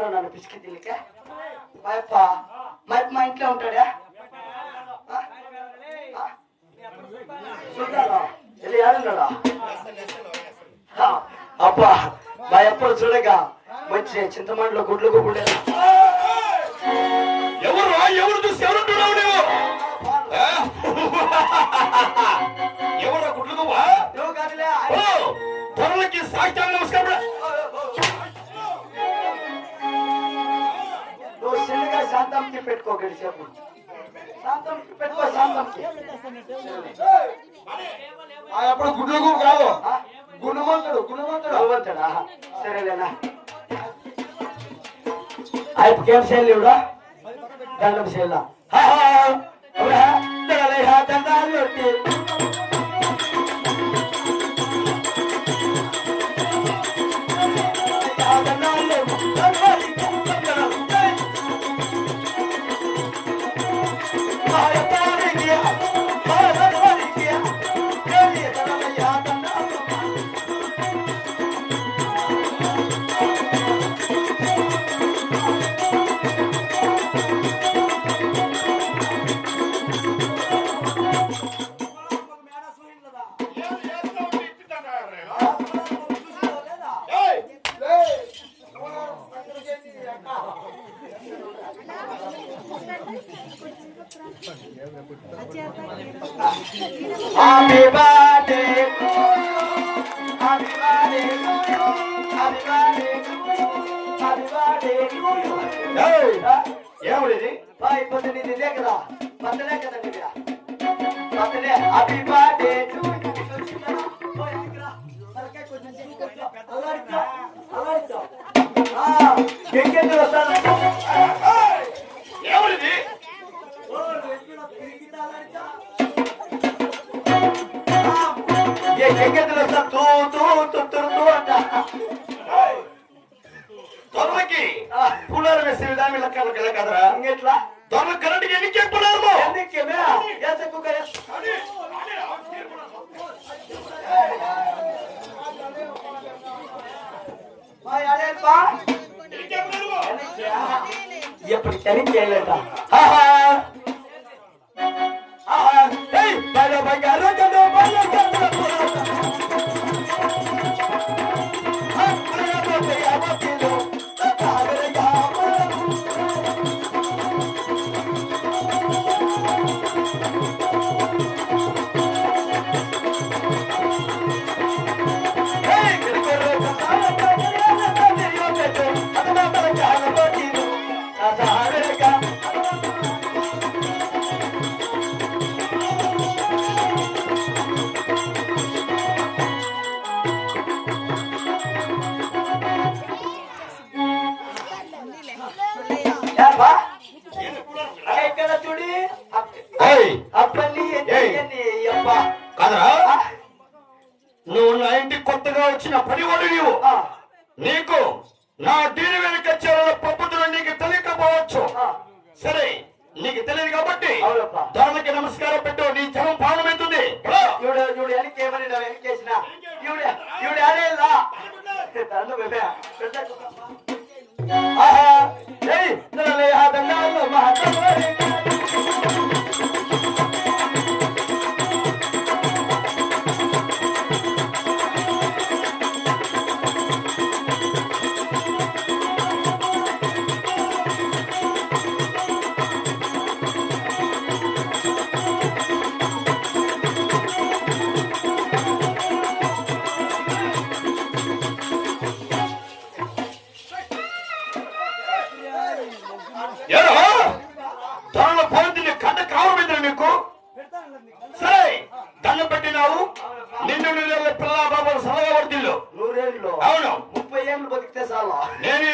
ఏమన్నారు నన్ను పిసికి తిరిక అప్ప మరి మా ఇంట్లో ఉంటాడా ఏడున్నాడా అబ్బా మా ఎప్పుడు చూడగా మంచి చింతమండలో గుడ్లు కూడా ఎవరు ఎవరు చూసి ఎవరుంటున్నావు నువ్వు ఎవరు గుడ్లు నువ్వు కాదులే త్వరలకి సాక్ష్యాలు నమస్కారం నువ్వు చిన్నగా శాంతంకి పెట్టుకోగలి చెప్పు శాంతంకి పెట్టుకో శాంతంకి అప్పుడు గుడ్లకు కాదు గుణవంతుడు గుణవంతుడా సరేలేనా అయిపోకేం చేయాలి ఇవిడ దండం చేయాల దండాలు పెట్టి Happy birthday to you. Happy birthday to you. Happy birthday to you. Happy birthday to you. Hey, ఏమిది? బాయ్ పొద్దునిది లేకదా? పొద్దునే కదా బిడ్డ. పొద్దునే హ్యాపీ బర్త్డే టు యు. ఓయ్ ఇక్కడ. సర్కే కొంచెం చెయ్యి. అల్లాడితో. కేకేంటి వస్తాను. ఏమిది? ఓ ఎక్కడ తిరిగితా అల్లాడితో. ये केकेंదులో సత్తు తు అంట త్వరలకి పులారు వేసే విధానం లెక్కలు కదరా ఇంకెట్లా త్వరలు కరెంట్కి ఎన్నికే పులారు ఎందుకేమే యాసకు కయ మాయ అలేపా ఎన్నికే పులారు ఎప్పుడు తనికేలేట ఆహా ఆహా ఏయ్ బయట బంగారు కదో నువ్వు నా ఇంటికి కొత్తగా వచ్చిన పనివాడు నీవు నీకు నా దీని వెనుక చేరలో పప్పుతున్న నీకు తెలియకపోవచ్చు సరే నీకు తెలియదు కాబట్టి ధర్మకి నమస్కారం పెట్టు నీ జనం పాలమవుతుంది త్వరలో పోతుంది కట్ట కావడం నీకు సరే దండం పెట్టినావు నిన్ను పిల్ల బాబు సలహా పడుతుందో 100 ఏళ్ళు అవును 30 ఏళ్ళు బతికితే చాలా నేను